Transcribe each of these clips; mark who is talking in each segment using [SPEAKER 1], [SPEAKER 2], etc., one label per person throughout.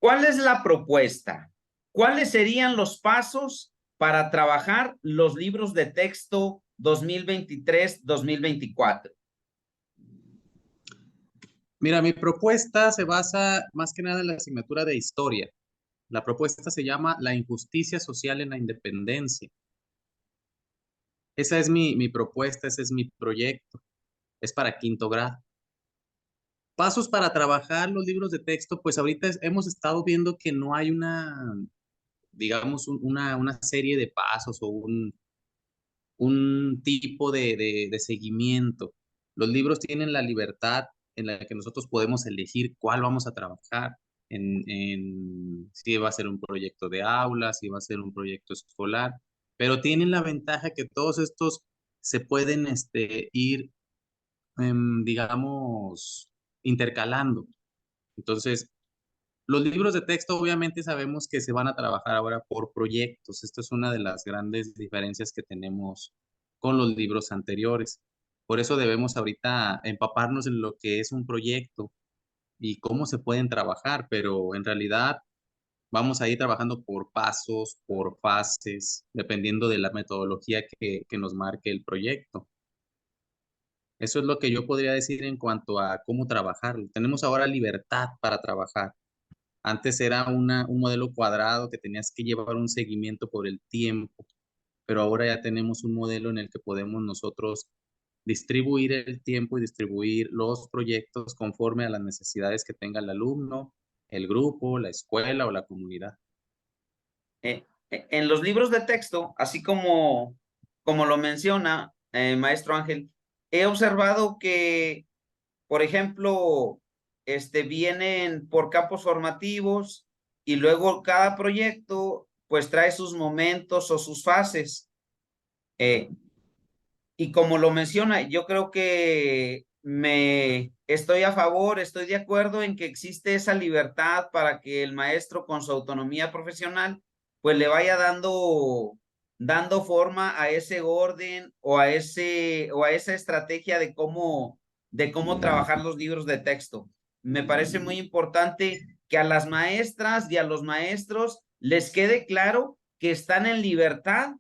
[SPEAKER 1] ¿Cuál es la propuesta? ¿Cuáles serían los pasos para trabajar los libros de texto 2023-2024?
[SPEAKER 2] Mira, mi propuesta se basa más que nada en la asignatura de historia. La propuesta se llama La injusticia social en la independencia. Esa es mi propuesta, ese es mi proyecto. Es para quinto grado. Pasos para trabajar los libros de texto, pues ahorita hemos estado viendo que no hay digamos, una serie de pasos o un tipo de seguimiento. Los libros tienen la libertad en la que nosotros podemos elegir cuál vamos a trabajar, si va a ser un proyecto de aula, si va a ser un proyecto escolar, pero tienen la ventaja que todos estos se pueden ir, digamos, intercalando. Entonces, los libros de texto obviamente sabemos que se van a trabajar ahora por proyectos. Esta es una de las grandes diferencias que tenemos con los libros anteriores. Por eso debemos ahorita empaparnos en lo que es un proyecto y cómo se pueden trabajar, pero en realidad vamos a ir trabajando por pasos, por fases, dependiendo de la metodología que nos marque el proyecto. Eso es lo que yo podría decir en cuanto a cómo trabajarlo. Tenemos ahora libertad para trabajar. Antes era un modelo cuadrado que tenías que llevar un seguimiento por el tiempo, pero ahora ya tenemos un modelo en el que podemos nosotros distribuir el tiempo y distribuir los proyectos conforme a las necesidades que tenga el alumno, el grupo, la escuela o la comunidad.
[SPEAKER 1] En los libros de texto, así como lo menciona maestro Ángel, he observado que, por ejemplo, vienen por campos formativos y luego cada proyecto pues trae sus momentos o sus fases. Y como lo menciona, yo creo que me estoy a favor, estoy de acuerdo en que existe esa libertad para que el maestro con su autonomía profesional pues le vaya dando forma a ese orden o a esa estrategia de cómo trabajar los libros de texto. Me parece muy importante que a las maestras y a los maestros les quede claro que están en libertad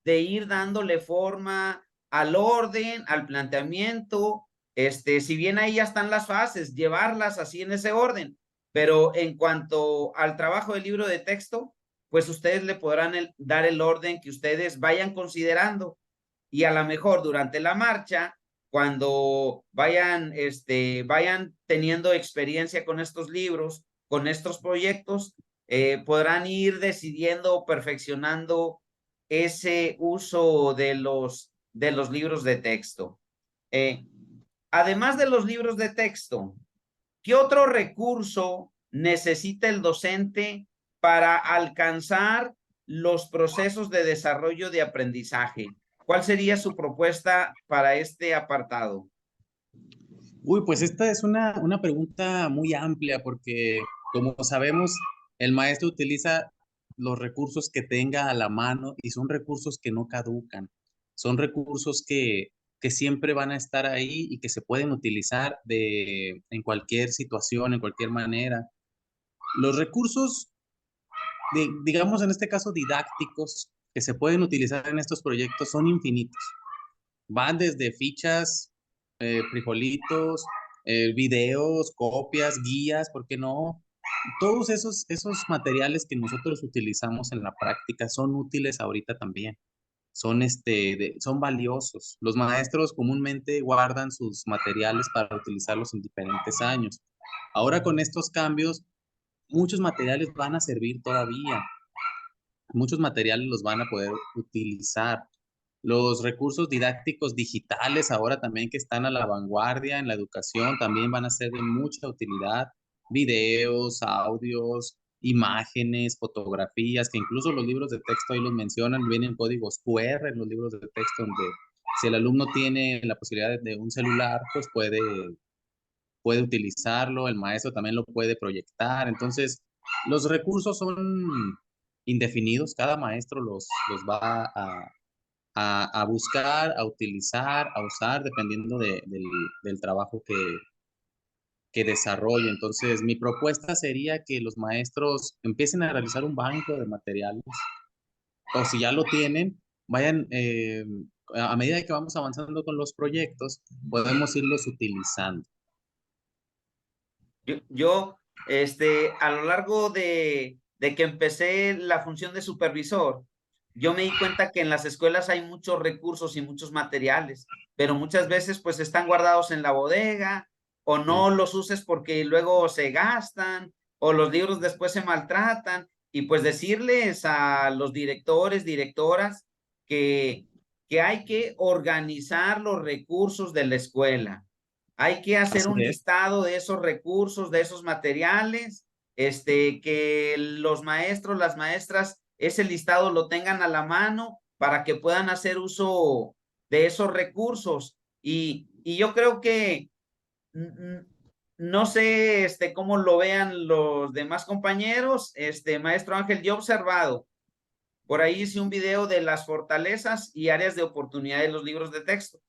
[SPEAKER 1] de ir dándole forma al orden, al planteamiento, si bien ahí ya están las fases, llevarlas así en ese orden, pero en cuanto al trabajo del libro de texto, pues ustedes le podrán dar el orden que ustedes vayan considerando y a lo mejor durante la marcha, cuando vayan teniendo experiencia con estos libros, con estos proyectos, podrán ir decidiendo, perfeccionando ese uso de los libros de texto. Además de los libros de texto, ¿qué otro recurso necesita el docente para alcanzar los procesos de desarrollo de aprendizaje? ¿Cuál sería su propuesta para este apartado?
[SPEAKER 2] Uy, pues esta es una pregunta muy amplia porque, como sabemos, el maestro utiliza los recursos que tenga a la mano y son recursos que no caducan, son recursos que siempre van a estar ahí y que se pueden utilizar en cualquier situación, en cualquier manera. Los recursos, digamos en este caso didácticos, que se pueden utilizar en estos proyectos son infinitos. Van desde fichas, frijolitos, videos, copias, guías, ¿por qué no? Todos esos materiales que nosotros utilizamos en la práctica son útiles ahorita también. Son valiosos. Los maestros comúnmente guardan sus materiales para utilizarlos en diferentes años. Ahora con estos cambios, muchos materiales van a servir todavía. Muchos materiales los van a poder utilizar. Los recursos didácticos digitales ahora también que están a la vanguardia en la educación también van a ser de mucha utilidad. Videos, audios, imágenes, fotografías, que incluso los libros de texto ahí los mencionan, vienen códigos QR en los libros de texto donde si el alumno tiene la posibilidad de un celular, pues puede utilizarlo, el maestro también lo puede proyectar. Entonces, los recursos son indefinidos, cada maestro los va a buscar, a utilizar, a usar, dependiendo del trabajo que desarrolle. Entonces, mi propuesta sería que los maestros empiecen a realizar un banco de materiales, o si ya lo tienen, vayan, a medida que vamos avanzando con los proyectos, podemos irlos utilizando.
[SPEAKER 1] Yo, a lo largo de que empecé la función de supervisor, yo me di cuenta que en las escuelas hay muchos recursos y muchos materiales, pero muchas veces pues están guardados en la bodega o no
[SPEAKER 2] Sí,
[SPEAKER 1] los uses porque luego se gastan o los libros después se maltratan y pues decirles a los directores, directoras que, que hay que organizar los recursos de la escuela. Hay que hacer
[SPEAKER 2] así
[SPEAKER 1] un
[SPEAKER 2] es.
[SPEAKER 1] listado de esos recursos, de esos materiales, que los maestros, las maestras, ese listado lo tengan a la mano para que puedan hacer uso de esos recursos. Y yo creo que no sé cómo lo vean los demás compañeros. Maestro Ángel, yo he observado, por ahí hice un video de las fortalezas y áreas de oportunidad de los libros de texto.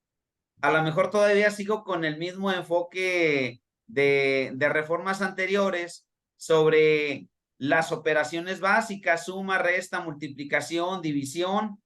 [SPEAKER 1] A lo mejor todavía sigo con el mismo enfoque de reformas anteriores sobre las operaciones básicas, suma, resta, multiplicación, división,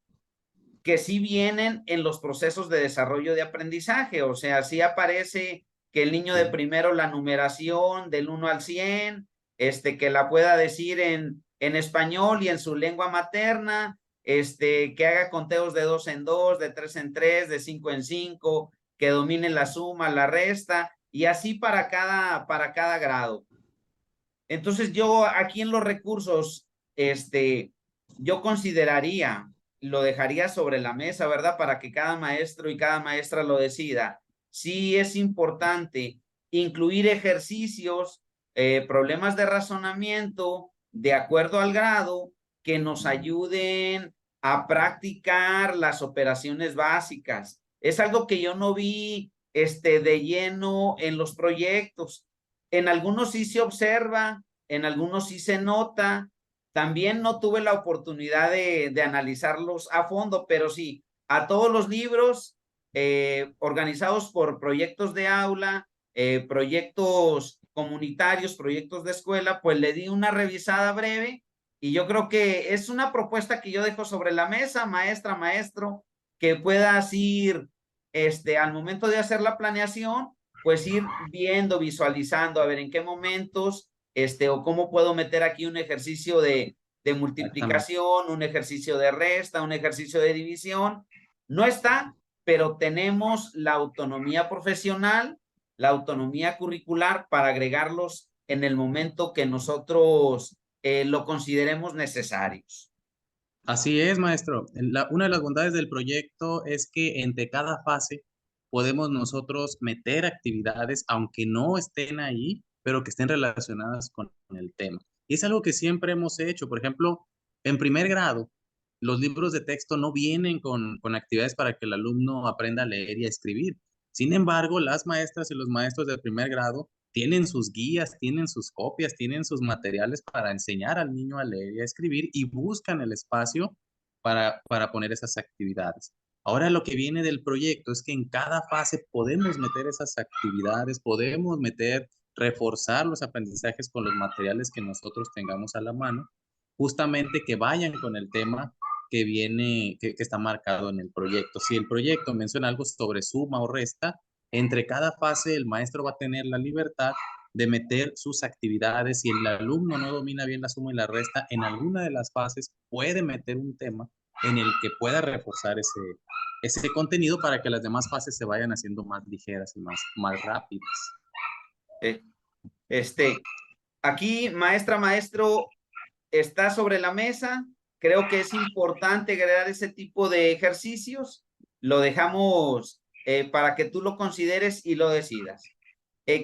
[SPEAKER 1] que sí vienen en los procesos de desarrollo de aprendizaje. O sea, sí aparece que el niño de
[SPEAKER 2] Sí.
[SPEAKER 1] primero la numeración del 1 al 100, que la pueda decir en español y en su lengua materna, que haga conteos de 2 en 2, de 3 en 3, de 5 en 5, que domine la suma, la resta, y así para cada grado. Entonces yo aquí en los recursos, yo consideraría, lo dejaría sobre la mesa, ¿verdad? Para que cada maestro y cada maestra lo decida. Sí es importante incluir ejercicios, problemas de razonamiento, de acuerdo al grado, que nos ayuden a practicar las operaciones básicas. Es algo que yo no vi, de lleno en los proyectos. En algunos sí se observa, en algunos sí se nota. También no tuve la oportunidad de analizarlos a fondo, pero sí, a todos los libros organizados por proyectos de aula, proyectos comunitarios, proyectos de escuela, pues le di una revisada breve y yo creo que es una propuesta que yo dejo sobre la mesa, maestra, maestro, que puedas ir, al momento de hacer la planeación, pues ir viendo, visualizando, a ver en qué momentos, o cómo puedo meter aquí un ejercicio de
[SPEAKER 2] Exactamente.
[SPEAKER 1] multiplicación, un ejercicio de resta, un ejercicio de división. No está, pero tenemos la autonomía profesional, la autonomía curricular para agregarlos en el momento que nosotros lo consideremos necesarios.
[SPEAKER 2] Así es, maestro. Una de las bondades del proyecto es que entre cada fase podemos nosotros meter actividades, aunque no estén ahí, pero que estén relacionadas con el tema. Y es algo que siempre hemos hecho. Por ejemplo, en primer grado, los libros de texto no vienen con actividades para que el alumno aprenda a leer y a escribir. Sin embargo, las maestras y los maestros de primer grado tienen sus guías, tienen sus copias, tienen sus materiales para enseñar al niño a leer y a escribir y buscan el espacio para poner esas actividades. Ahora lo que viene del proyecto es que en cada fase podemos meter esas actividades, podemos meter, reforzar los aprendizajes con los materiales que nosotros tengamos a la mano, justamente que vayan con el tema que viene, que está marcado en el proyecto. Si el proyecto menciona algo sobre suma o resta, entre cada fase el maestro va a tener la libertad de meter sus actividades. Si el alumno no domina bien la suma y la resta, en alguna de las fases puede meter un tema en el que pueda reforzar ese contenido para que las demás fases se vayan haciendo más ligeras y más rápidas.
[SPEAKER 1] Eh, este, Aquí, maestra, maestro, está sobre la mesa. Creo que es importante crear ese tipo de ejercicios. Lo dejamos para que tú lo consideres y lo decidas.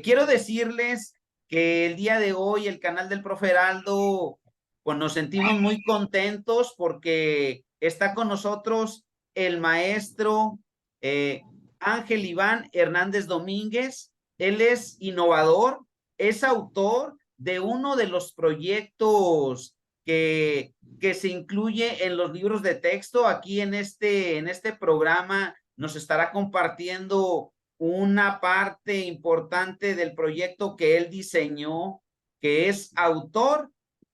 [SPEAKER 1] Quiero decirles que el día de hoy el canal del Profe Heraldo, pues nos sentimos muy contentos porque está con nosotros el maestro eh, Ángel Iván Hernández Domínguez. Él es innovador, es autor de uno de los proyectos que se incluye en los libros de texto. Aquí en este programa nos estará compartiendo una parte importante del proyecto que él diseñó, que es autor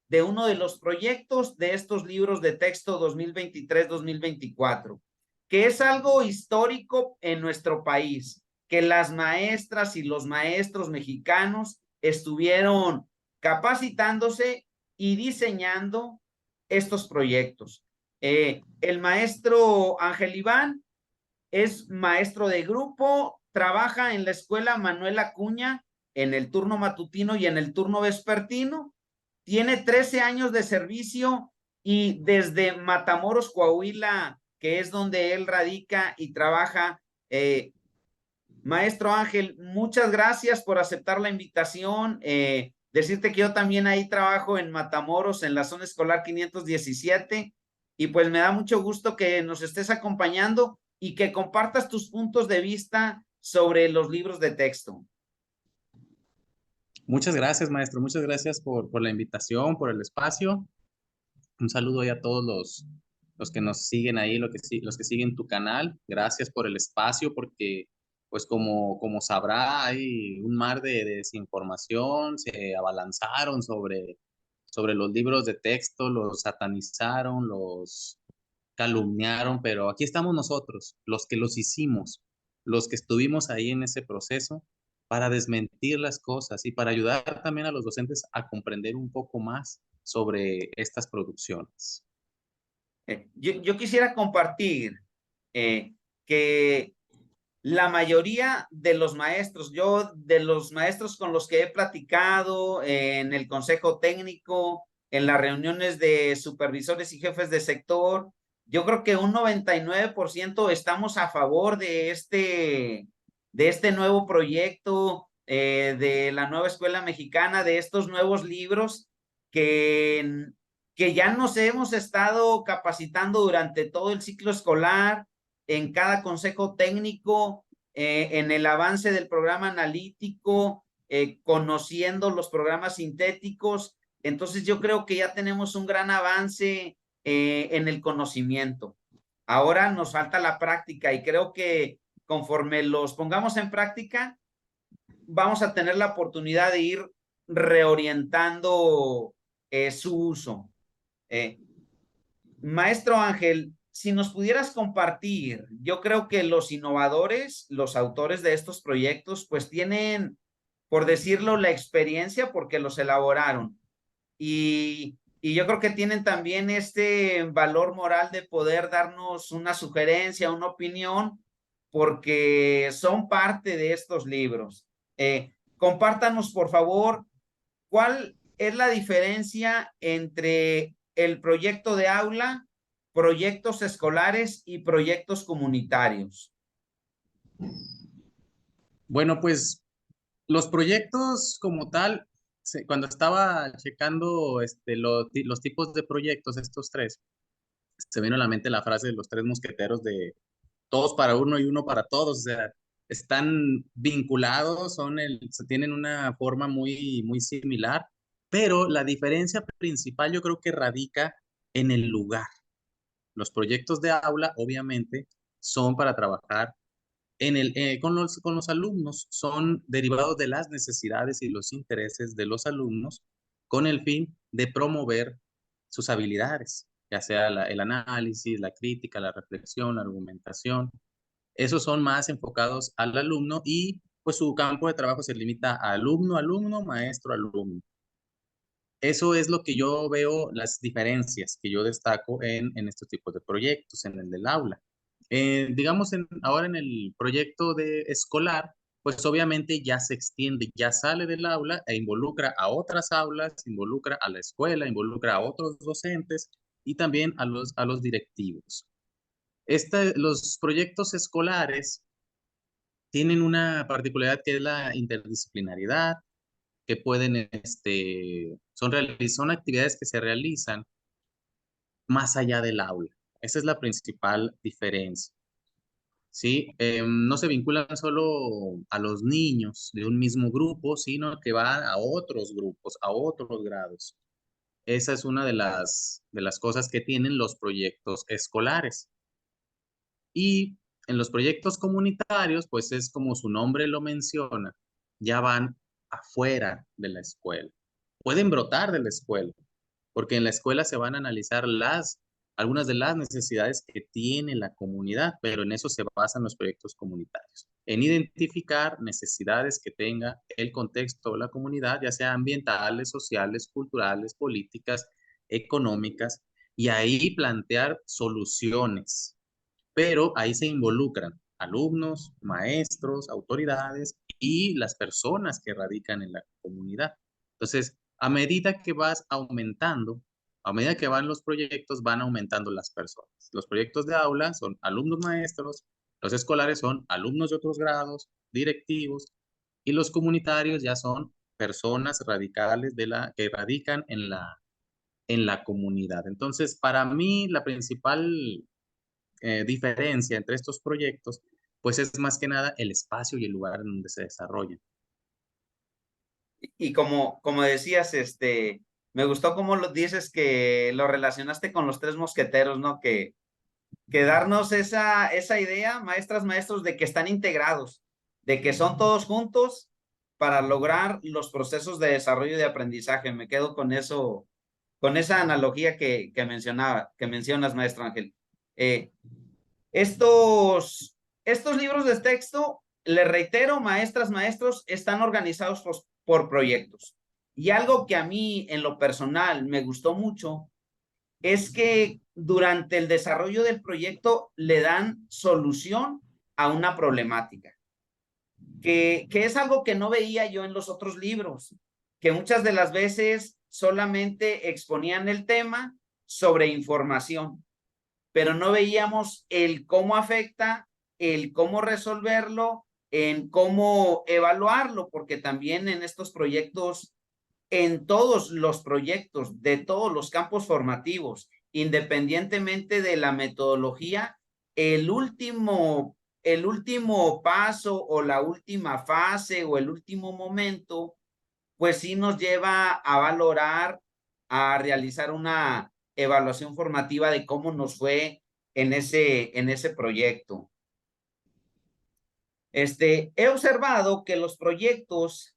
[SPEAKER 1] de uno de los proyectos de estos libros de texto 2023-2024, que es algo histórico en nuestro país, que las maestras y los maestros mexicanos estuvieron capacitándose y diseñando estos proyectos. El maestro Ángel Iván es maestro de grupo, trabaja en la escuela Manuel Acuña en el turno matutino y en el turno vespertino, tiene 13 años de servicio y desde Matamoros, Coahuila, que es donde él radica y trabaja. Maestro Ángel, muchas gracias por aceptar la invitación. Decirte que yo también ahí trabajo en Matamoros, en la zona escolar 517, y pues me da mucho gusto que nos estés acompañando y que compartas tus puntos de vista sobre los libros de texto.
[SPEAKER 2] Muchas gracias, maestro. Muchas gracias por la invitación, por el espacio. Un saludo ahí a todos los que nos siguen ahí, los que siguen tu canal. Gracias por el espacio, porque pues como sabrá, hay un mar de desinformación, se abalanzaron sobre los libros de texto, los satanizaron, los calumniaron, pero aquí estamos nosotros, los que los hicimos, los que estuvimos ahí en ese proceso para desmentir las cosas y para ayudar también a los docentes a comprender un poco más sobre estas producciones.
[SPEAKER 1] Yo quisiera compartir que la mayoría de los maestros, yo de los maestros con los que he platicado en el consejo técnico, en las reuniones de supervisores y jefes de sector, yo creo que un 99% estamos a favor de este nuevo proyecto, de la nueva escuela mexicana, de estos nuevos libros que, que ya nos hemos estado capacitando durante todo el ciclo escolar, en cada consejo técnico, en el avance del programa analítico, conociendo los programas sintéticos. Entonces yo creo que ya tenemos un gran avance en el conocimiento. Ahora nos falta la práctica y creo que conforme los pongamos en práctica, vamos a tener la oportunidad de ir reorientando su uso. Maestro Ángel, si nos pudieras compartir, yo creo que los innovadores, los autores de estos proyectos, pues tienen, por decirlo, la experiencia porque los elaboraron. Y yo creo que tienen también este valor moral de poder darnos una sugerencia, una opinión, porque son parte de estos libros. Compártanos, por favor, ¿cuál es la diferencia entre el proyecto de aula, proyectos escolares y proyectos comunitarios?
[SPEAKER 2] Bueno, pues los proyectos como tal, cuando estaba checando los tipos de proyectos, estos tres, se vino a la mente la frase de los tres mosqueteros de todos para uno y uno para todos. O sea, están vinculados, tienen una forma muy similar, pero la diferencia principal yo creo que radica en el lugar. Los proyectos de aula, obviamente, son para trabajar con los alumnos, son derivados de las necesidades y los intereses de los alumnos con el fin de promover sus habilidades, ya sea el análisis, la crítica, la reflexión, la argumentación. Esos son más enfocados al alumno y pues su campo de trabajo se limita a alumno, alumno, maestro, alumno. Eso es lo que yo veo, las diferencias que yo destaco en estos tipos de proyectos, en el del aula. Digamos, ahora en el proyecto de escolar, pues obviamente ya se extiende, ya sale del aula e involucra a otras aulas, involucra a la escuela, involucra a otros docentes y también a los directivos. Los proyectos escolares tienen una particularidad que es la interdisciplinariedad, que son actividades que se realizan más allá del aula. Esa es la principal diferencia. ¿Sí? No se vinculan solo a los niños de un mismo grupo, sino que va a otros grupos, a otros grados. Esa es una de las cosas que tienen los proyectos escolares. Y En los proyectos comunitarios, pues es como su nombre lo menciona, ya van afuera de la escuela. Pueden brotar de la escuela, porque en la escuela se van a analizar algunas de las necesidades que tiene la comunidad, pero en eso se basan los proyectos comunitarios, en identificar necesidades que tenga el contexto o la comunidad, ya sea ambientales, sociales, culturales, políticas, económicas, y ahí plantear soluciones, pero ahí se involucran alumnos, maestros, autoridades y las personas que radican en la comunidad. Entonces, a medida que vas aumentando, a medida que van los proyectos, van aumentando las personas. Los proyectos de aula son alumnos maestros, los escolares son alumnos de otros grados, directivos, y los comunitarios ya son personas radicales que radican en la comunidad. Entonces, para mí, la principal diferencia entre estos proyectos, pues es más que nada el espacio y el lugar en donde se desarrollan.
[SPEAKER 1] Y como decías, me gustó cómo lo dices que lo relacionaste con los tres mosqueteros, ¿no? Que darnos esa idea, maestras, maestros, de que están integrados, de que son todos juntos para lograr los procesos de desarrollo y de aprendizaje. Me quedo con eso, con esa analogía que mencionas, maestro Ángel. Eh, estos libros de texto, les reitero, maestras, maestros, están organizados por proyectos. Y algo que a mí en lo personal me gustó mucho es que durante el desarrollo del proyecto le dan solución a una problemática, que es algo que no veía yo en los otros libros, que muchas de las veces solamente exponían el tema sobre información, pero no veíamos el cómo afecta, el cómo resolverlo, en cómo evaluarlo, porque también en estos proyectos, en todos los proyectos de todos los campos formativos, independientemente de la metodología, el último paso o la última fase o el último momento, pues sí nos lleva a valorar, a realizar una evaluación formativa de cómo nos fue en ese proyecto. He observado que los proyectos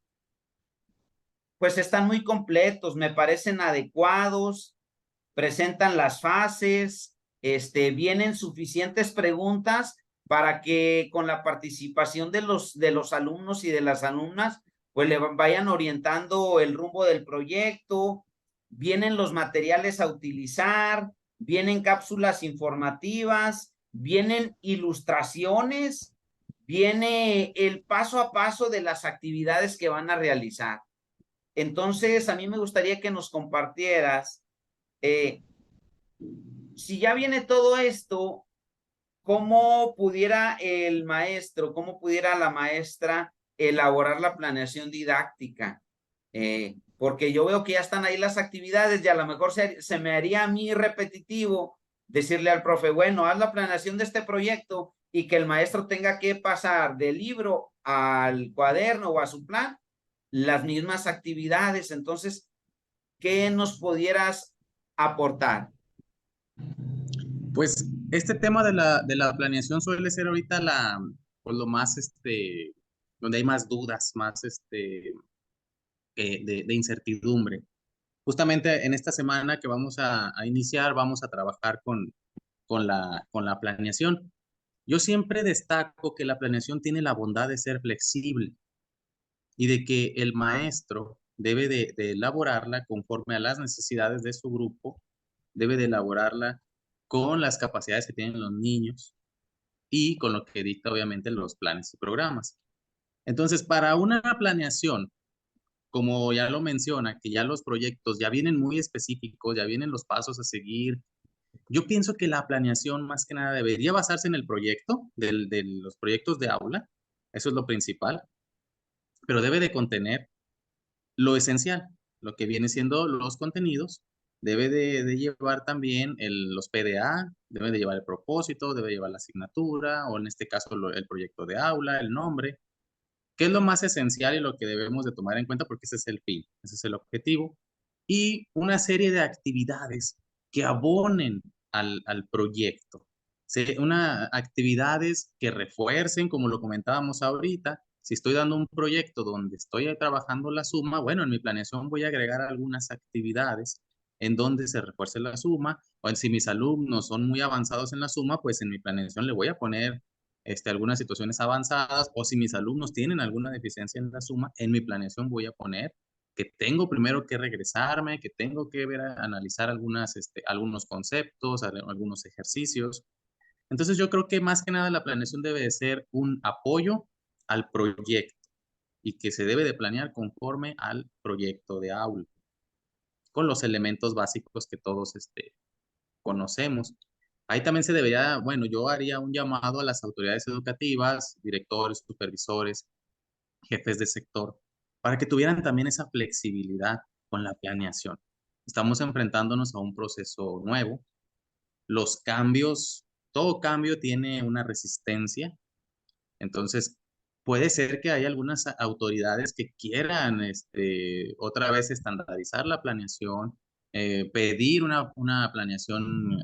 [SPEAKER 1] pues están muy completos, me parecen adecuados, presentan las fases, vienen suficientes preguntas para que con la participación de los alumnos y de las alumnas, pues le vayan orientando el rumbo del proyecto, vienen los materiales a utilizar, vienen cápsulas informativas, vienen ilustraciones, viene el paso a paso de las actividades que van a realizar. Entonces, a mí me gustaría que nos compartieras, eh, si ya viene todo esto, ¿cómo pudiera el maestro, cómo pudiera la maestra elaborar la planeación didáctica? Porque yo veo que ya están ahí las actividades y a lo mejor se me haría a mí repetitivo decirle al profe, bueno, haz la planeación de este proyecto y que el maestro tenga que pasar del libro al cuaderno o a su plan las mismas actividades. Entonces, ¿qué nos pudieras aportar?
[SPEAKER 2] Pues este tema de la planeación suele ser ahorita pues lo más, donde hay más dudas, más, de incertidumbre. Justamente en esta semana que vamos a iniciar, vamos a trabajar con la planeación. Yo siempre destaco que la planeación tiene la bondad de ser flexible y de que el maestro debe de elaborarla conforme a las necesidades de su grupo, debe de elaborarla con las capacidades que tienen los niños y con lo que dicta obviamente los planes y programas. Entonces, para una planeación, como ya lo menciona, que ya los proyectos ya vienen muy específicos, ya vienen los pasos a seguir, yo pienso que la planeación más que nada debería basarse en el proyecto, de los proyectos de aula, eso es lo principal, pero debe de contener lo esencial, lo que viene siendo los contenidos, debe de llevar también los PDA, debe de llevar el propósito, debe llevar la asignatura, o en este caso el proyecto de aula, el nombre, que es lo más esencial y lo que debemos de tomar en cuenta porque ese es el fin, ese es el objetivo, y una serie de actividades que abonen al proyecto. actividades que refuercen, como lo comentábamos ahorita. Si estoy dando un proyecto donde estoy trabajando la suma, bueno, en mi planeación voy a agregar algunas actividades en donde se refuerce la suma, o si mis alumnos son muy avanzados en la suma, pues en mi planeación le voy a poner algunas situaciones avanzadas, o si mis alumnos tienen alguna deficiencia en la suma, en mi planeación voy a poner que tengo primero que regresarme, que tengo que ver, analizar algunos conceptos, algunos ejercicios. Entonces yo creo que más que nada la planeación debe de ser un apoyo al proyecto y que se debe de planear conforme al proyecto de aula, con los elementos básicos que todos conocemos. Ahí también se debería, bueno, yo haría un llamado a las autoridades educativas, directores, supervisores, jefes de sector, para que tuvieran también esa flexibilidad con la planeación. Estamos enfrentándonos a un proceso nuevo. Los cambios, todo cambio tiene una resistencia. Entonces, puede ser que haya algunas autoridades que quieran otra vez estandarizar la planeación, pedir una planeación,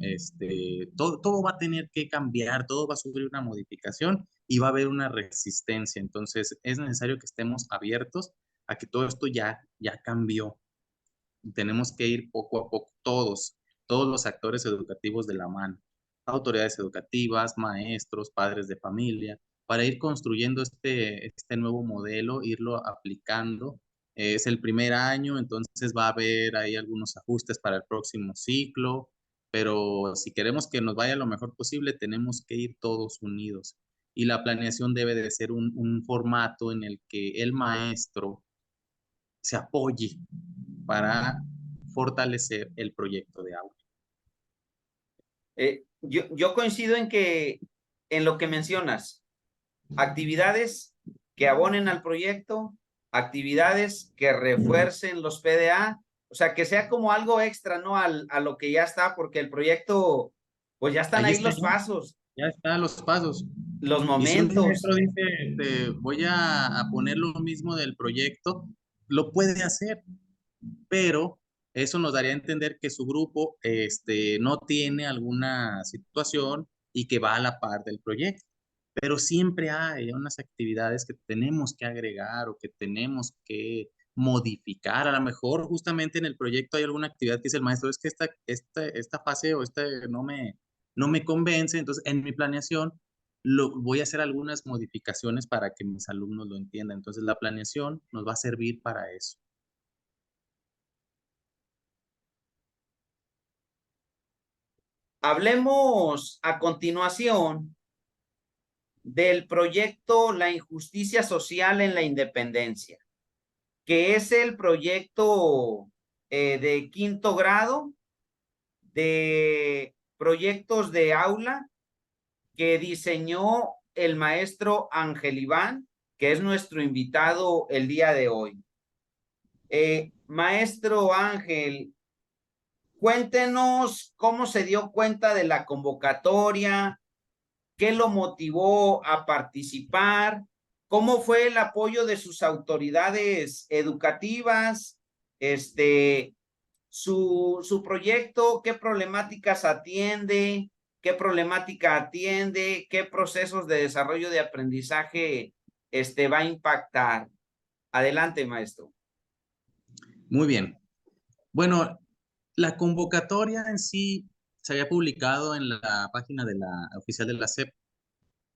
[SPEAKER 2] todo va a tener que cambiar, todo va a sufrir una modificación y va a haber una resistencia. Entonces, es necesario que estemos abiertos a que todo esto ya cambió. Tenemos que ir poco a poco todos los actores educativos de la mano, autoridades educativas, maestros, padres de familia, para ir construyendo este nuevo modelo, irlo aplicando. Es el primer año, entonces va a haber ahí algunos ajustes para el próximo ciclo, pero si queremos que nos vaya lo mejor posible, tenemos que ir todos unidos. Y la planeación debe de ser un formato en el que el maestro se apoye para fortalecer el proyecto de aula.
[SPEAKER 1] Yo coincido en lo que mencionas, actividades que abonen al proyecto, actividades que refuercen los PDA, o sea, que sea como algo extra, ¿no? A lo que ya está, porque el proyecto, pues ya están
[SPEAKER 2] Ahí
[SPEAKER 1] ahí
[SPEAKER 2] está,
[SPEAKER 1] los pasos,
[SPEAKER 2] ya están los pasos.
[SPEAKER 1] los
[SPEAKER 2] Y si un
[SPEAKER 1] momentos.
[SPEAKER 2] maestro dice, voy a poner lo mismo del proyecto, lo puede hacer, pero eso nos daría a entender que su grupo no tiene alguna situación y que va a la par del proyecto. Pero siempre hay unas actividades que tenemos que agregar o que tenemos que modificar. A lo mejor justamente en el proyecto hay alguna actividad que dice el maestro, es que esta fase o no me convence, entonces en mi planeación voy a hacer algunas modificaciones para que mis alumnos lo entiendan. Entonces la planeación nos va a servir para eso.
[SPEAKER 1] Hablemos a continuación del proyecto La injusticia social en la independencia, que es el proyecto de quinto grado de proyectos de aula que diseñó el maestro Ángel Iván, que es nuestro invitado el día de hoy. Maestro Ángel, cuéntenos cómo se dio cuenta de la convocatoria, qué lo motivó a participar, cómo fue el apoyo de sus autoridades educativas, su proyecto, qué problemáticas atiende, qué problemática atiende, qué procesos de desarrollo de aprendizaje va a impactar. Adelante, maestro.
[SPEAKER 2] Muy bien. Bueno, la convocatoria en sí se había publicado en la página de la oficial de la SEP.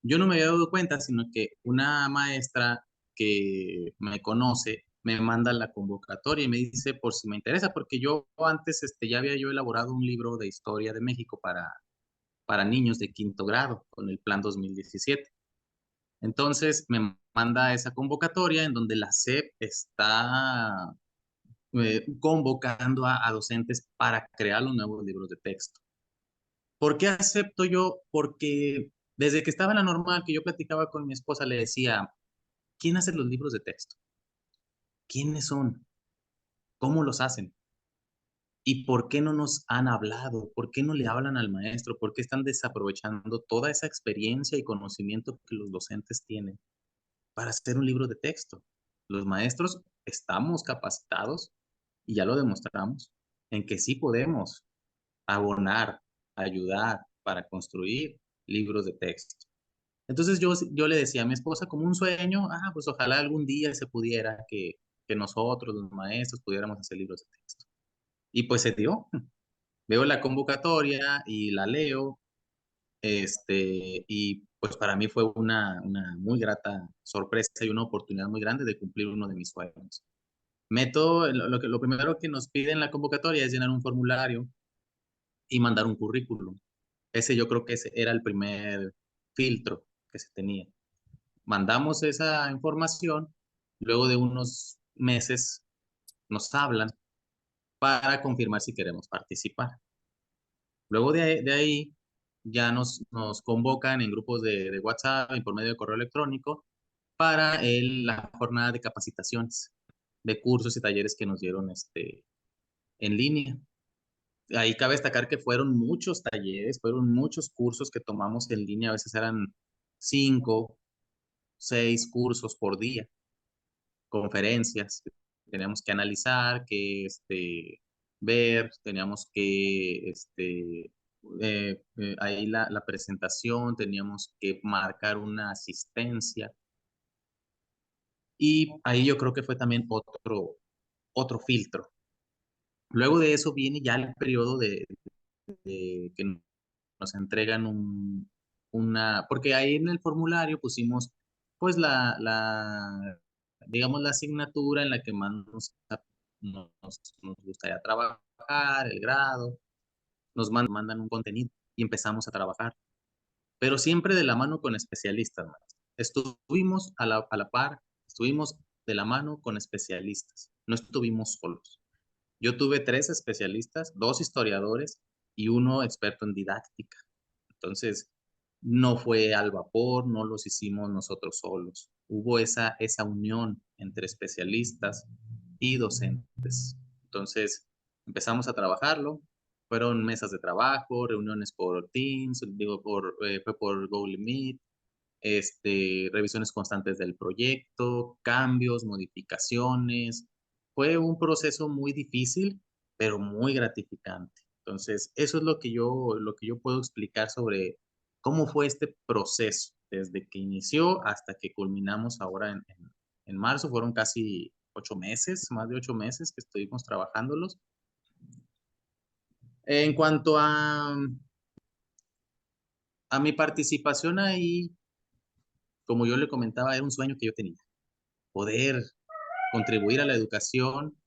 [SPEAKER 2] Yo no me había dado cuenta, sino que una maestra que me conoce me manda la convocatoria y me dice por si me interesa, porque yo antes ya había yo elaborado un libro de historia de México para niños de quinto grado con el plan 2017. Entonces me manda esa convocatoria en donde la SEP está convocando a docentes para crear los nuevos libros de texto. ¿Por qué acepto yo? Porque desde que estaba en la normal, que yo platicaba con mi esposa, le decía, ¿quién hace los libros de texto? ¿Quiénes son? ¿Cómo los hacen? ¿Y por qué no nos han hablado? ¿Por qué no le hablan al maestro? ¿Por qué están desaprovechando toda esa experiencia y conocimiento que los docentes tienen para hacer un libro de texto? Los maestros estamos capacitados y ya lo demostramos en que sí podemos abonar, ayudar para construir. libros de texto. Entonces yo le decía a mi esposa como un sueño, pues ojalá algún día se pudiera que nosotros, los maestros, pudiéramos hacer libros de texto. Y pues se dio. Veo la convocatoria y la leo, y pues para mí fue una muy grata sorpresa y una oportunidad muy grande de cumplir uno de mis sueños. Meto, lo primero que nos pide en la convocatoria es llenar un formulario y mandar un currículum. Ese yo creo que ese era el primer filtro que se tenía. Mandamos esa información, luego de unos meses nos hablan para confirmar si queremos participar. Luego de ahí ya nos convocan en grupos de WhatsApp y por medio de correo electrónico para la jornada de capacitaciones, de cursos y talleres que nos dieron en línea. Ahí cabe destacar que fueron muchos talleres, fueron muchos cursos que tomamos en línea, a veces eran 5, 6 cursos por día, conferencias que teníamos que analizar, que ver, teníamos que ahí la presentación, teníamos que marcar una asistencia y ahí yo creo que fue también otro filtro. Luego de eso viene ya el periodo de que nos entregan porque ahí en el formulario pusimos pues digamos la asignatura en la que más nos gustaría trabajar, el grado, nos mandan un contenido y empezamos a trabajar, pero siempre de la mano con especialistas, maestro. Estuvimos a la par, estuvimos de la mano con especialistas, no estuvimos solos. Yo tuve 3 especialistas, 2 historiadores y uno experto en didáctica. Entonces, no fue al vapor, no los hicimos nosotros solos. Hubo esa unión entre especialistas y docentes. Entonces, empezamos a trabajarlo. Fueron mesas de trabajo, reuniones por Teams, digo, fue por Google Meet, revisiones constantes del proyecto, cambios, modificaciones. Fue un proceso muy difícil, pero muy gratificante. Entonces, eso es lo que yo puedo explicar sobre cómo fue este proceso, desde que inició hasta que culminamos ahora en marzo. Fueron casi 8 meses, más de 8 meses que estuvimos trabajándolos. En cuanto a mi participación ahí, como yo le comentaba, era un sueño que yo tenía, poder contribuir a la educación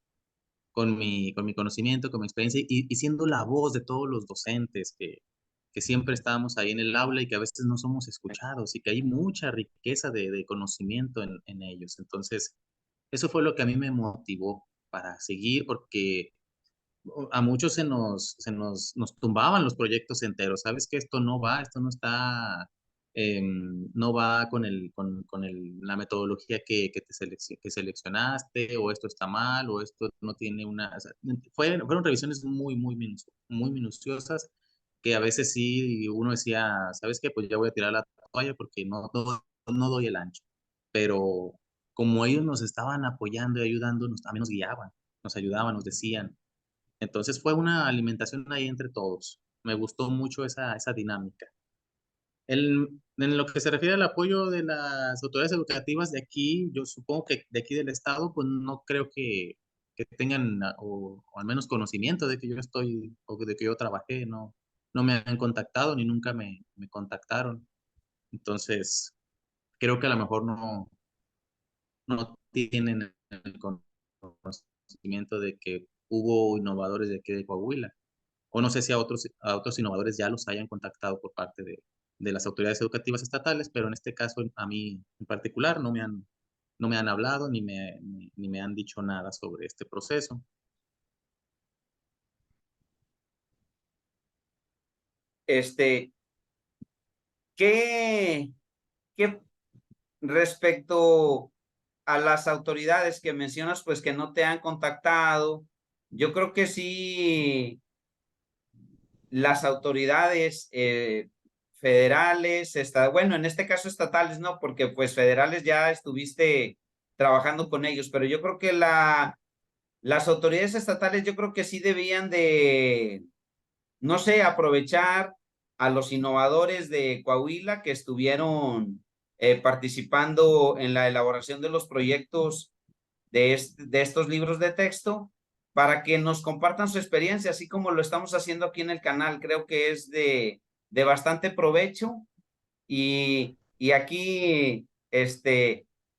[SPEAKER 2] con mi conocimiento, con mi experiencia y siendo la voz de todos los docentes que siempre estábamos ahí en el aula y que a veces no somos escuchados y que hay mucha riqueza de conocimiento en ellos. Entonces, eso fue lo que a mí me motivó para seguir porque a muchos nos tumbaban los proyectos enteros. Sabes que esto no va, esto no está, no va la metodología que seleccionaste, o esto está mal, o esto no tiene una. O sea, fueron revisiones muy minuciosas, que a veces sí uno decía, ¿sabes qué? Pues ya voy a tirar la toalla porque no doy el ancho. Pero como ellos nos estaban apoyando y ayudándonos, también nos guiaban, nos ayudaban, nos decían. Entonces fue una alimentación ahí entre todos. Me gustó mucho esa dinámica. En lo que se refiere al apoyo de las autoridades educativas de aquí, yo supongo que de aquí del estado, pues no creo que tengan o al menos conocimiento de que yo estoy o de que yo trabajé, no me han contactado ni nunca me contactaron. Entonces, creo que a lo mejor no tienen el conocimiento de que hubo innovadores de aquí de Coahuila. O no sé si a otros innovadores ya los hayan contactado por parte de las autoridades educativas estatales, pero en este caso a mí en particular no me han hablado ni me han dicho nada sobre este proceso.
[SPEAKER 1] Este, ¿qué, qué respecto a las autoridades que mencionas, pues que no te han contactado? Yo creo que sí, las autoridades federales, bueno, en este caso estatales, no, porque pues federales ya estuviste trabajando con ellos, pero yo creo que las autoridades estatales, yo creo que sí debían de, no sé, aprovechar a los innovadores de Coahuila que estuvieron participando en la elaboración de los proyectos de estos libros de texto para que nos compartan su experiencia, así como lo estamos haciendo aquí en el canal. Creo que es de bastante provecho y aquí,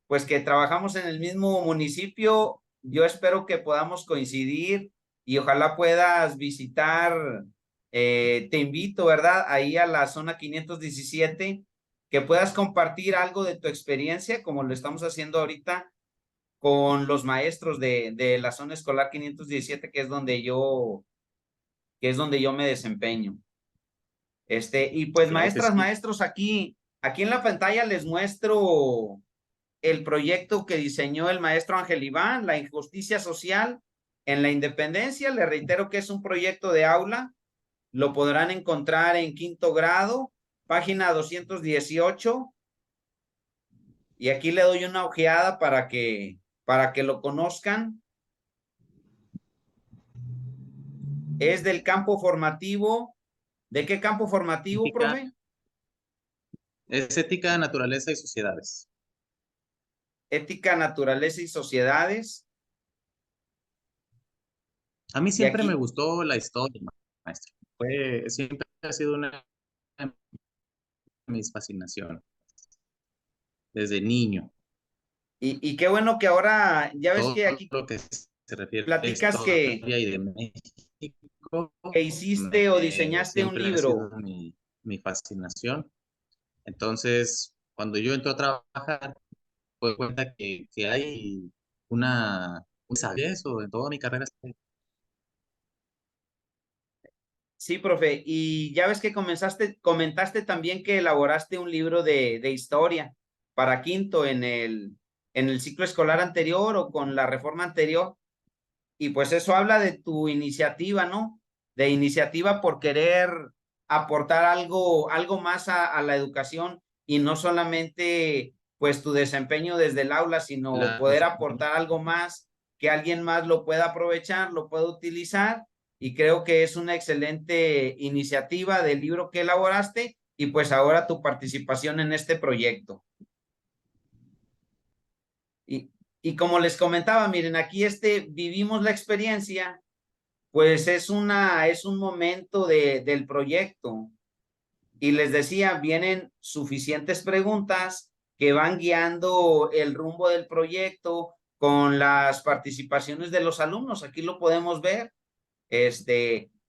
[SPEAKER 1] pues que trabajamos en el mismo municipio, yo espero que podamos coincidir y ojalá puedas visitar, te invito, ¿verdad? Ahí a la zona 517, que puedas compartir algo de tu experiencia, como lo estamos haciendo ahorita con los maestros de la zona escolar 517, que es donde yo me desempeño. Y pues
[SPEAKER 2] Claro que
[SPEAKER 1] maestras,
[SPEAKER 2] sí.
[SPEAKER 1] maestros, aquí en la pantalla les muestro el proyecto que diseñó el maestro Ángel Iván, la injusticia social en la independencia. Le reitero que es un proyecto de aula, lo podrán encontrar en quinto grado, página 218, y aquí le doy una ojeada para que lo conozcan. Es del campo formativo. ¿De qué campo formativo,
[SPEAKER 2] Ética,
[SPEAKER 1] profe?
[SPEAKER 2] es ética, naturaleza y sociedades.
[SPEAKER 1] Ética, naturaleza y sociedades.
[SPEAKER 2] A mí
[SPEAKER 1] Y
[SPEAKER 2] siempre me
[SPEAKER 1] aquí,
[SPEAKER 2] gustó la historia, maestro. Siempre ha sido una de mis fascinaciones desde niño.
[SPEAKER 1] y qué bueno que ahora, ya ves
[SPEAKER 2] Todo
[SPEAKER 1] que aquí
[SPEAKER 2] lo que se refiere a
[SPEAKER 1] platicas
[SPEAKER 2] historia y de México
[SPEAKER 1] que hiciste o diseñaste un
[SPEAKER 2] siempre ha sido
[SPEAKER 1] libro.
[SPEAKER 2] mi fascinación. Entonces, cuando yo entro a trabajar, me doy cuenta que hay un saber eso en toda mi carrera.
[SPEAKER 1] Sí, profe. Y ya ves que comentaste también que elaboraste un libro de historia para quinto en el ciclo escolar anterior o con la reforma anterior. Y pues eso habla de tu iniciativa, ¿no? De iniciativa por querer aportar algo más a la educación y no solamente pues tu desempeño desde el aula, sino
[SPEAKER 2] Claro,
[SPEAKER 1] poder
[SPEAKER 2] sí.
[SPEAKER 1] aportar algo más que alguien más lo pueda aprovechar, lo pueda utilizar. Y creo que es una excelente iniciativa del libro que elaboraste y pues ahora tu participación en este proyecto. Y, y como les comentaba, miren, aquí vivimos la experiencia, pues es un momento del proyecto. Y les decía, vienen suficientes preguntas que van guiando el rumbo del proyecto con las participaciones de los alumnos. Aquí lo podemos ver.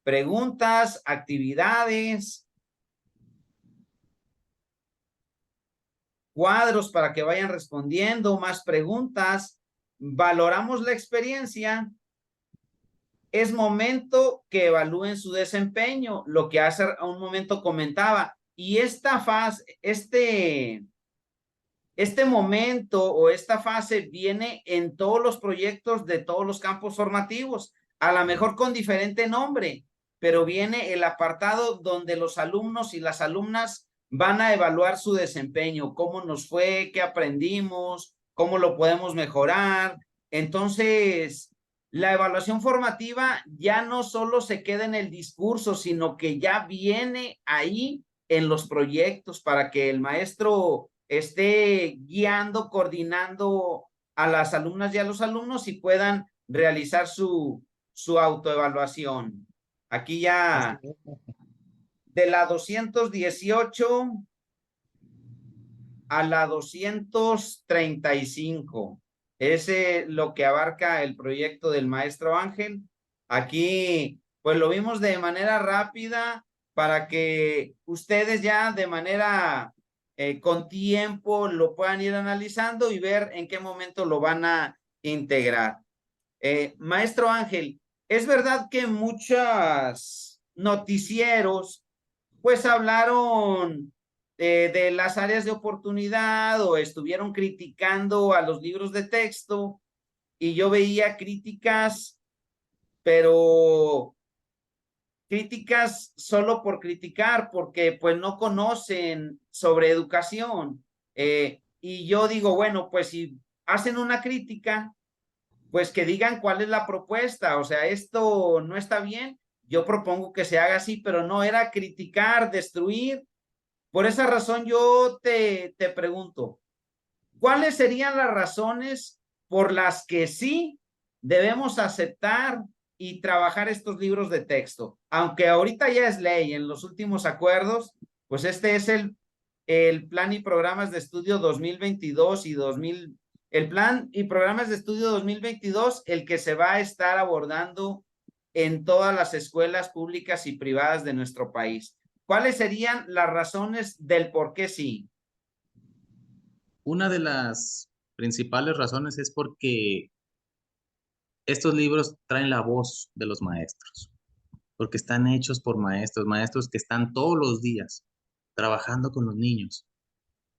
[SPEAKER 1] Preguntas, actividades, cuadros para que vayan respondiendo, más preguntas. Valoramos la experiencia. Es momento que evalúen su desempeño, lo que hace a un momento comentaba. Y esta fase, este momento o esta fase viene en todos los proyectos de todos los campos formativos, a lo mejor con diferente nombre, pero viene el apartado donde los alumnos y las alumnas van a evaluar su desempeño, cómo nos fue, qué aprendimos, cómo lo podemos mejorar. Entonces, la evaluación formativa ya no solo se queda en el discurso, sino que ya viene ahí en los proyectos para que el maestro esté guiando, coordinando a las alumnas y a los alumnos y puedan realizar su autoevaluación. Aquí
[SPEAKER 2] Así
[SPEAKER 1] ya
[SPEAKER 2] es.
[SPEAKER 1] de la 218 a la 235. Ese es lo que abarca el proyecto del maestro Ángel. Aquí, pues lo vimos de manera rápida para que ustedes ya de manera con tiempo lo puedan ir analizando y ver en qué momento lo van a integrar. Maestro Ángel, es verdad que muchos noticieros pues hablaron de las áreas de oportunidad o estuvieron criticando a los libros de texto y yo veía críticas, pero críticas solo por criticar, porque pues no conocen sobre educación. Y yo digo, bueno, pues si hacen una crítica, pues que digan cuál es la propuesta, o sea, esto no está bien, yo propongo que se haga así, pero no era criticar, destruir. Por esa razón yo te pregunto, ¿cuáles serían las razones por las que sí debemos aceptar y trabajar estos libros de texto? Aunque ahorita ya es ley en los últimos acuerdos, pues este es el plan y programas de estudio 2022 y 2000, el plan y programas de estudio 2022, el que se va a estar abordando en todas las escuelas públicas y privadas de nuestro país. ¿Cuáles serían las razones del por qué sí?
[SPEAKER 2] Una de las principales razones es porque estos libros traen la voz de los maestros, porque están hechos por maestros, maestros que están todos los días trabajando con los niños.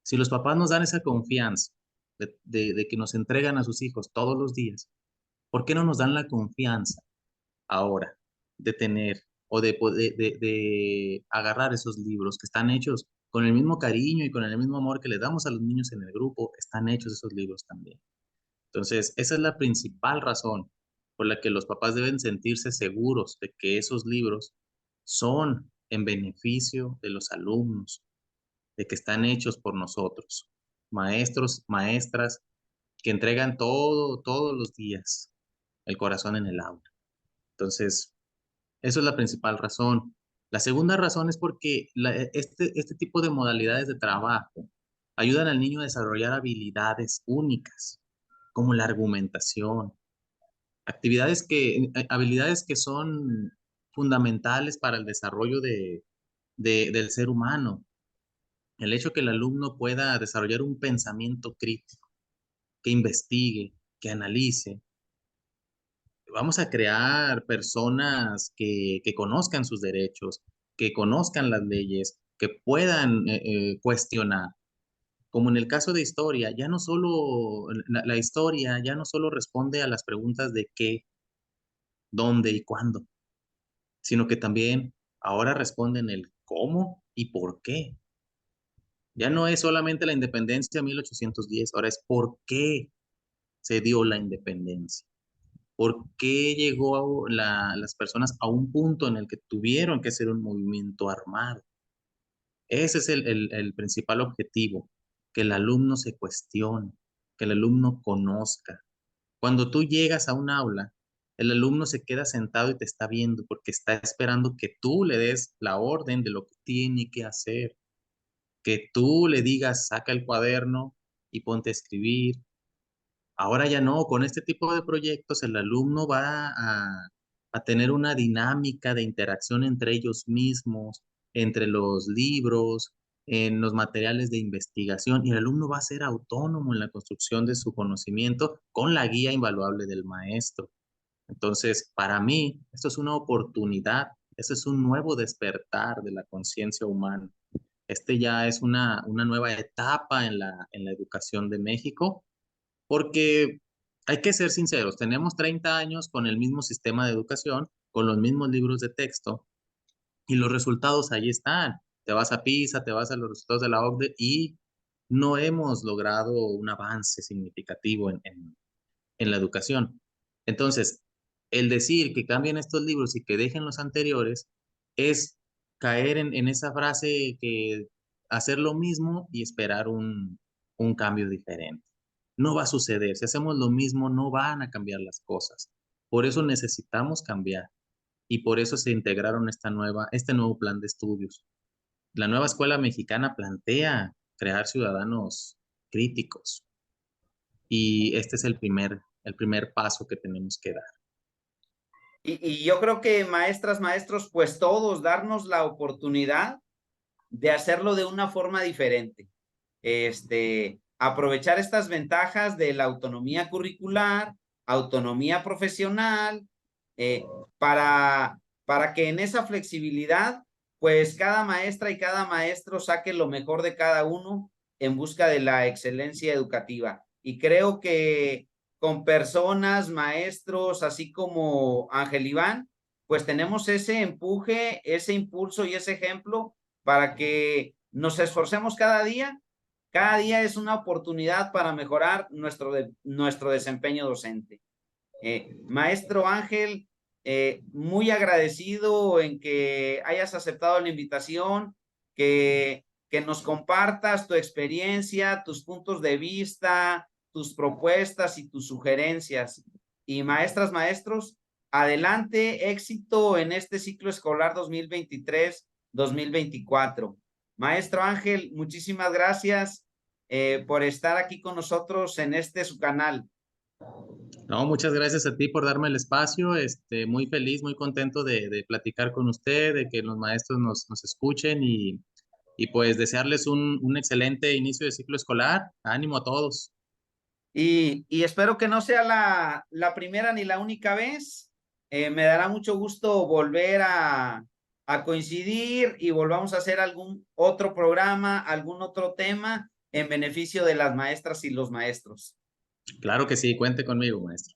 [SPEAKER 2] Si los papás nos dan esa confianza de que nos entregan a sus hijos todos los días, ¿por qué no nos dan la confianza ahora de tener o de agarrar esos libros que están hechos con el mismo cariño y con el mismo amor que le damos a los niños en el grupo? Están hechos esos libros también. Entonces, esa es la principal razón por la que los papás deben sentirse seguros de que esos libros son en beneficio de los alumnos, de que están hechos por nosotros, maestros, maestras, que entregan todo, todos los días, el corazón en el aula. Entonces, eso es la principal razón. La segunda razón es porque este tipo de modalidades de trabajo ayudan al niño a desarrollar habilidades únicas, como la argumentación, habilidades que son fundamentales para el desarrollo del ser humano. El hecho que el alumno pueda desarrollar un pensamiento crítico, que investigue, que analice. Vamos a crear personas que conozcan sus derechos, que conozcan las leyes, que puedan cuestionar. Como en el caso de historia, ya no solo, la historia ya no solo responde a las preguntas de qué, dónde y cuándo, sino que también ahora responden el cómo y por qué. Ya no es solamente la independencia de 1810, ahora es por qué se dio la independencia. ¿Por qué llegó las personas a un punto en el que tuvieron que hacer un movimiento armado? Ese es el principal objetivo, que el alumno se cuestione, que el alumno conozca. Cuando tú llegas a un aula, el alumno se queda sentado y te está viendo porque está esperando que tú le des la orden de lo que tiene que hacer, que tú le digas, saca el cuaderno y ponte a escribir. Ahora ya no, con este tipo de proyectos el alumno va a tener una dinámica de interacción entre ellos mismos, entre los libros, en los materiales de investigación, y el alumno va a ser autónomo en la construcción de su conocimiento con la guía invaluable del maestro. Entonces, para mí, esto es una oportunidad, esto es un nuevo despertar de la conciencia humana. Este ya es una nueva etapa en la educación de México porque hay que ser sinceros, tenemos 30 años con el mismo sistema de educación, con los mismos libros de texto, y los resultados ahí están. Te vas a PISA, te vas a los resultados de la OCDE y no hemos logrado un avance significativo en la educación. Entonces, el decir que cambien estos libros y que dejen los anteriores es caer en esa frase que hacer lo mismo y esperar un cambio diferente. No va a suceder. Si hacemos lo mismo, no van a cambiar las cosas. Por eso necesitamos cambiar y por eso se integraron este nuevo plan de estudios. La nueva escuela mexicana plantea crear ciudadanos críticos y este es el primer paso que tenemos que dar.
[SPEAKER 1] Y yo creo que maestras, maestros, pues todos darnos la oportunidad de hacerlo de una forma diferente. Aprovechar estas ventajas de la autonomía curricular, autonomía profesional, eh, para que en esa flexibilidad, pues cada maestra y cada maestro saque lo mejor de cada uno en busca de la excelencia educativa. Y creo que con personas, maestros, así como Ángel Iván, pues tenemos ese empuje, ese impulso y ese ejemplo para que nos esforcemos cada día. Cada día es una oportunidad para mejorar nuestro desempeño docente. Maestro Ángel, Muy agradecido en que hayas aceptado la invitación, que nos compartas tu experiencia, tus puntos de vista, tus propuestas y tus sugerencias. Y maestras, maestros, adelante, éxito en este ciclo escolar 2023-2024. Maestro Ángel, muchísimas gracias por estar aquí con nosotros en este su canal.
[SPEAKER 2] No, muchas gracias a ti por darme el espacio. Muy feliz, muy contento de platicar con usted, de que los maestros nos escuchen y pues desearles un excelente inicio de ciclo escolar. Ánimo a todos.
[SPEAKER 1] Y espero que no sea la primera ni la única vez. Me dará mucho gusto volver a coincidir y volvamos a hacer algún otro programa, algún otro tema en beneficio de las maestras y los maestros.
[SPEAKER 2] Claro que sí, cuente conmigo, maestro.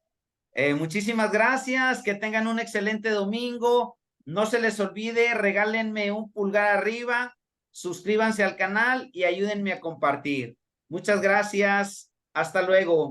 [SPEAKER 1] Muchísimas gracias, que tengan un excelente domingo. No se les olvide, regálenme un pulgar arriba, suscríbanse al canal y ayúdenme a compartir. Muchas gracias. Hasta luego.